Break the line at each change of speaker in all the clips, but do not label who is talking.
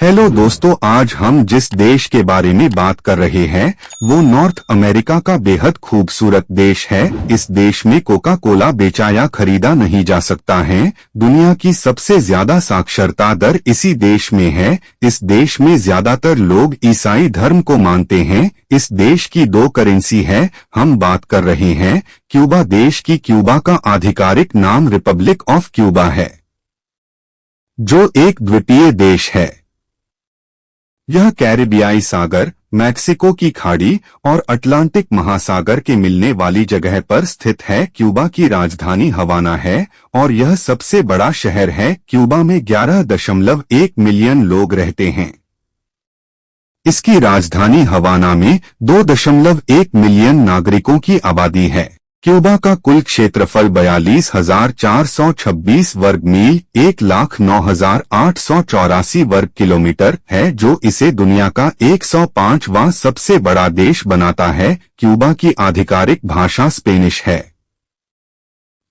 Hello दोस्तों, आज हम जिस देश के बारे में बात कर रहे हैं वो नॉर्थ अमेरिका का बेहद खूबसूरत देश है। इस देश में कोका कोला बेचा या खरीदा नहीं जा सकता है। दुनिया की सबसे ज्यादा साक्षरता दर इसी देश में है। इस देश में ज्यादातर लोग ईसाई धर्म को मानते हैं। इस देश की दो करेंसी है। हम बात कर रहे हैं क्यूबा देश की। क्यूबा का आधिकारिक नाम रिपब्लिक ऑफ क्यूबा है, जो एक द्वीपीय देश है। यह कैरिबियाई सागर, मैक्सिको की खाड़ी और अटलांटिक महासागर के मिलने वाली जगह पर स्थित है। क्यूबा की राजधानी हवाना है और यह सबसे बड़ा शहर है। क्यूबा में 11.1 मिलियन लोग रहते हैं। इसकी राजधानी हवाना में 2.1 मिलियन नागरिकों की आबादी है। क्यूबा का कुल क्षेत्रफल 42,426 वर्ग मील 1,09,884 वर्ग किलोमीटर है, जो इसे दुनिया का 105वां सबसे बड़ा देश बनाता है। क्यूबा की आधिकारिक भाषा स्पेनिश है।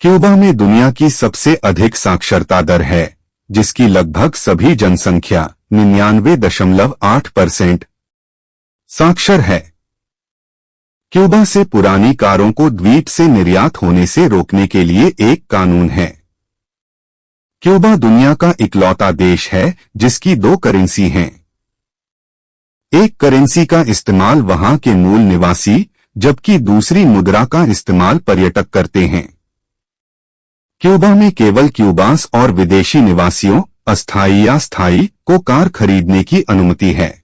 क्यूबा में दुनिया की सबसे अधिक साक्षरता दर है, जिसकी लगभग सभी जनसंख्या 99.8% साक्षर है। क्यूबा से पुरानी कारों को द्वीप से निर्यात होने से रोकने के लिए एक कानून है। क्यूबा दुनिया का इकलौता देश है जिसकी दो करेंसी हैं। एक करेंसी का इस्तेमाल वहां के मूल निवासी, जबकि दूसरी मुद्रा का इस्तेमाल पर्यटक करते हैं। क्यूबा में केवल क्यूबांस और विदेशी निवासियों, अस्थायी या स्थायी, को कार खरीदने की अनुमति है।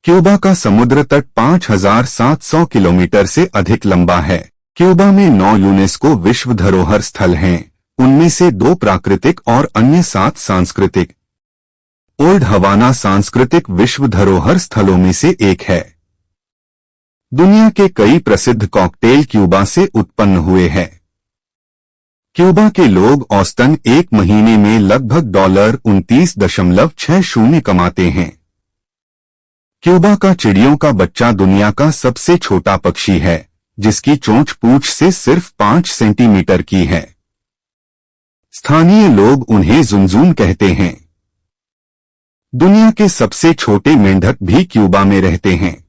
क्यूबा का समुद्र तट 5,700 किलोमीटर से अधिक लंबा है। क्यूबा में 9 यूनेस्को विश्व धरोहर स्थल हैं, उनमें से 2 प्राकृतिक और अन्य 7 सांस्कृतिक। ओल्ड हवाना सांस्कृतिक विश्व धरोहर स्थलों में से एक है। दुनिया के कई प्रसिद्ध कॉकटेल क्यूबा से उत्पन्न हुए हैं। क्यूबा के लोग औसतन एक महीने में लगभग $29.60 कमाते हैं। क्यूबा का चिड़ियों का बच्चा दुनिया का सबसे छोटा पक्षी है, जिसकी चोंच पूंछ से सिर्फ 5 सेंटीमीटर की है। स्थानीय लोग उन्हें जुनजुन कहते हैं। दुनिया के सबसे छोटे मेंढक भी क्यूबा में रहते हैं।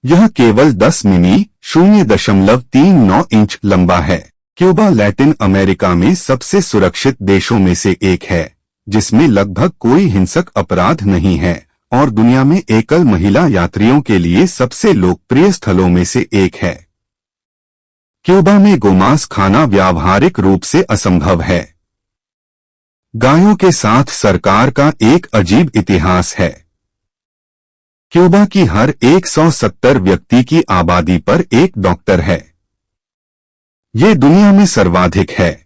यह केवल 10 मिमी 0.39 इंच लंबा है। क्यूबा लैटिन अमेरिका में सबसे सुरक्षित देशों में से एक है, जिसमें लगभग कोई हिंसक अपराध नहीं है और दुनिया में एकल महिला यात्रियों के लिए सबसे लोकप्रिय स्थलों में से एक है। क्यूबा में गोमांस खाना व्यावहारिक रूप से असंभव है। गायों के साथ सरकार का एक अजीब इतिहास है। क्यूबा की हर 170 व्यक्ति की आबादी पर एक डॉक्टर है। ये दुनिया में सर्वाधिक है।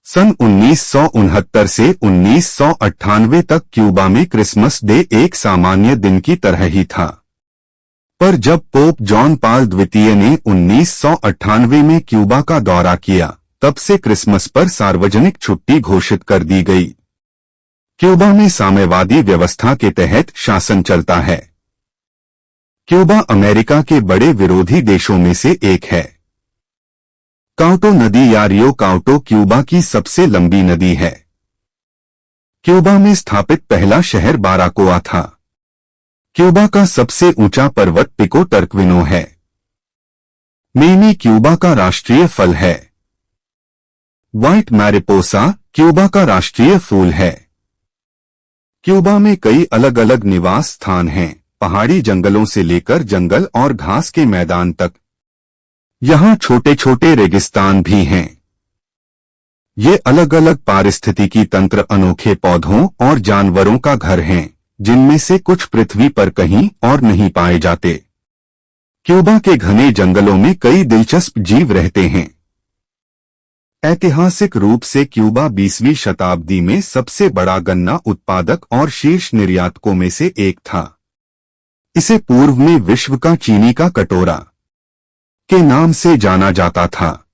सन 1969 से 1998 तक क्यूबा में क्रिसमस डे एक सामान्य दिन की तरह ही था, पर जब पोप जॉन पॉल द्वितीय ने 1998 में क्यूबा का दौरा किया, तब से क्रिसमस पर सार्वजनिक छुट्टी घोषित कर दी गई। क्यूबा में साम्यवादी व्यवस्था के तहत शासन चलता है। क्यूबा अमेरिका के बड़े विरोधी देशों में से एक है। काउटो नदी या रियो काउटो क्यूबा की सबसे लंबी नदी है। क्यूबा में स्थापित पहला शहर बाराकोआ था। क्यूबा का सबसे ऊंचा पर्वत पिको टर्क्विनो है। मेनी क्यूबा का राष्ट्रीय फल है। व्हाइट मैरिपोसा क्यूबा का राष्ट्रीय फूल है। क्यूबा में कई अलग अलग निवास स्थान हैं, पहाड़ी जंगलों से लेकर जंगल और घास के मैदान तक। यहाँ छोटे छोटे रेगिस्तान भी हैं। ये अलग अलग पारिस्थितिकी तंत्र अनोखे पौधों और जानवरों का घर हैं, जिनमें से कुछ पृथ्वी पर कहीं और नहीं पाए जाते। क्यूबा के घने जंगलों में कई दिलचस्प जीव रहते हैं। ऐतिहासिक रूप से क्यूबा 20वीं शताब्दी में सबसे बड़ा गन्ना उत्पादक और शीर्ष निर्यातकों में से एक था। इसे पूर्व में विश्व का चीनी का कटोरा के नाम से जाना जाता था।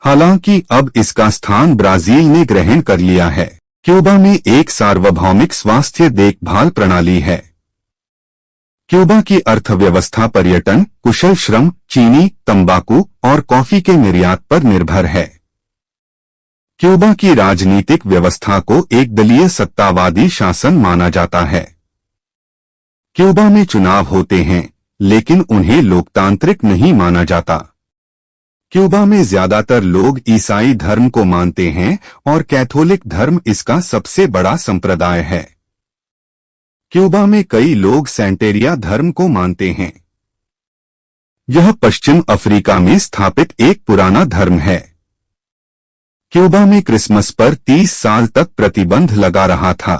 हालांकि अब इसका स्थान ब्राजील ने ग्रहण कर लिया है। क्यूबा में एक सार्वभौमिक स्वास्थ्य देखभाल प्रणाली है। क्यूबा की अर्थव्यवस्था पर्यटन, कुशल श्रम, चीनी, तंबाकू और कॉफी के निर्यात पर निर्भर है। क्यूबा की राजनीतिक व्यवस्था को एकदलीय सत्तावादी शासन माना जाता है। क्यूबा में चुनाव होते हैं, लेकिन उन्हें लोकतांत्रिक नहीं माना जाता। क्यूबा में ज्यादातर लोग ईसाई धर्म को मानते हैं और कैथोलिक धर्म इसका सबसे बड़ा संप्रदाय है। क्यूबा में कई लोग सैंटेरिया धर्म को मानते हैं। यह पश्चिम अफ्रीका में स्थापित एक पुराना धर्म है। क्यूबा में क्रिसमस पर 30 साल तक प्रतिबंध लगा रहा था।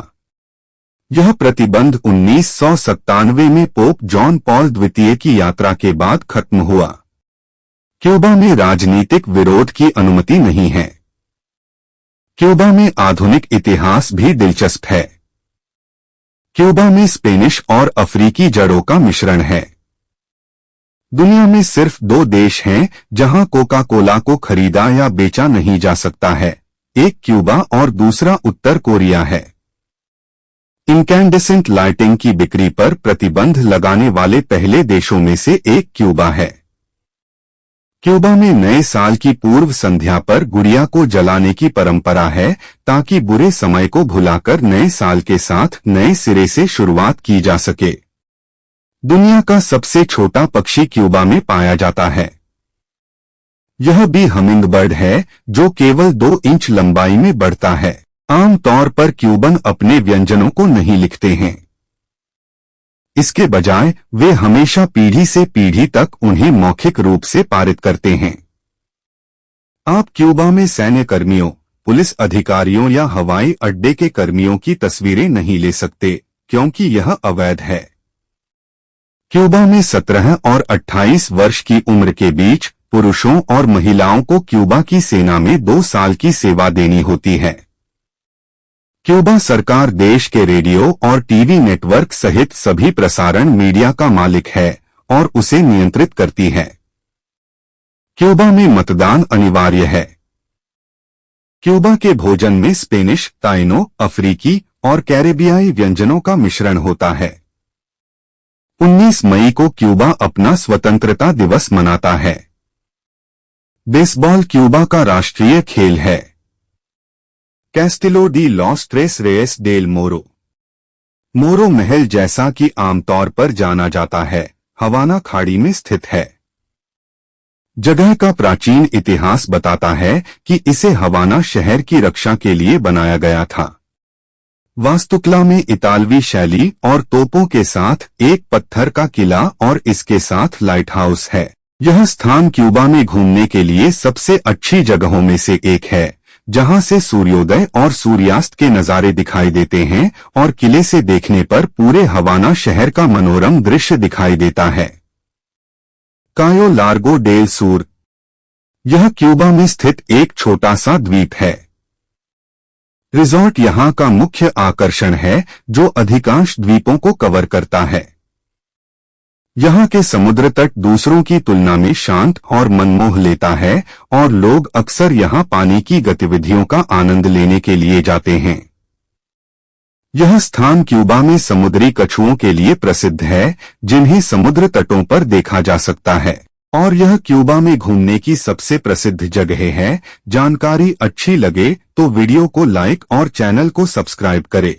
यह प्रतिबंध 1997 में पोप जॉन पॉल द्वितीय की यात्रा के बाद खत्म हुआ। क्यूबा में राजनीतिक विरोध की अनुमति नहीं है। क्यूबा में आधुनिक इतिहास भी दिलचस्प है। क्यूबा में स्पेनिश और अफ्रीकी जड़ों का मिश्रण है। दुनिया में सिर्फ 2 देश हैं जहां कोका कोला को खरीदा या बेचा नहीं जा सकता है, एक क्यूबा और दूसरा उत्तर कोरिया है। इनकैंडेसेंट लाइटिंग की बिक्री पर प्रतिबंध लगाने वाले पहले देशों में से एक क्यूबा है। क्यूबा में नए साल की पूर्व संध्या पर गुड़िया को जलाने की परंपरा है ताकि बुरे समय को भुलाकर नए साल के साथ नए सिरे से शुरुआत की जा सके। दुनिया का सबसे छोटा पक्षी क्यूबा में पाया जाता है। यह भी हमिंगबर्ड है जो केवल 2 इंच लंबाई में बढ़ता है। आमतौर पर क्यूबन अपने व्यंजनों को नहीं लिखते हैं। इसके बजाय वे हमेशा पीढ़ी से पीढ़ी तक उन्हें मौखिक रूप से पारित करते हैं। आप क्यूबा में सैन्य कर्मियों, पुलिस अधिकारियों या हवाई अड्डे के कर्मियों की तस्वीरें नहीं ले सकते क्योंकि यह अवैध है। क्यूबा में 17 और 28 वर्ष की उम्र के बीच पुरुषों और महिलाओं को क्यूबा की सेना में 2 साल की सेवा देनी होती है। क्यूबा सरकार देश के रेडियो और टीवी नेटवर्क सहित सभी प्रसारण मीडिया का मालिक है और उसे नियंत्रित करती है। क्यूबा में मतदान अनिवार्य है। क्यूबा के भोजन में स्पेनिश, ताइनो, अफ्रीकी और कैरेबियाई व्यंजनों का मिश्रण होता है। 19 मई को क्यूबा अपना स्वतंत्रता दिवस मनाता है। बेसबॉल क्यूबा का राष्ट्रीय खेल है। Castillo de los Tres Reyes del Morro, Morro महल जैसा कि आमतौर पर जाना जाता है, हवाना खाड़ी में स्थित है। जगह का प्राचीन इतिहास बताता है कि इसे हवाना शहर की रक्षा के लिए बनाया गया था। वास्तुकला में इतालवी शैली और तोपों के साथ एक पत्थर का किला और इसके साथ लाइट हाउस है। यह स्थान क्यूबा में घूमने के लिए सबसे अच्छी जगहों में से एक है, जहां से सूर्योदय और सूर्यास्त के नजारे दिखाई देते हैं और किले से देखने पर पूरे हवाना शहर का मनोरम दृश्य दिखाई देता है। कायो लार्गो डेल सूर, यह क्यूबा में स्थित एक छोटा सा द्वीप है। रिजॉर्ट यहां का मुख्य आकर्षण है जो अधिकांश द्वीपों को कवर करता है। यहां के समुद्र तट दूसरों की तुलना में शांत और मनमोह लेता है और लोग अक्सर यहां पानी की गतिविधियों का आनंद लेने के लिए जाते हैं। यह स्थान क्यूबा में समुद्री कछुओं के लिए प्रसिद्ध है जिन्हें समुद्र तटों पर देखा जा सकता है और यह क्यूबा में घूमने की सबसे प्रसिद्ध जगह है। जानकारी अच्छी लगे तो वीडियो को लाइक और चैनल को सब्सक्राइब करें।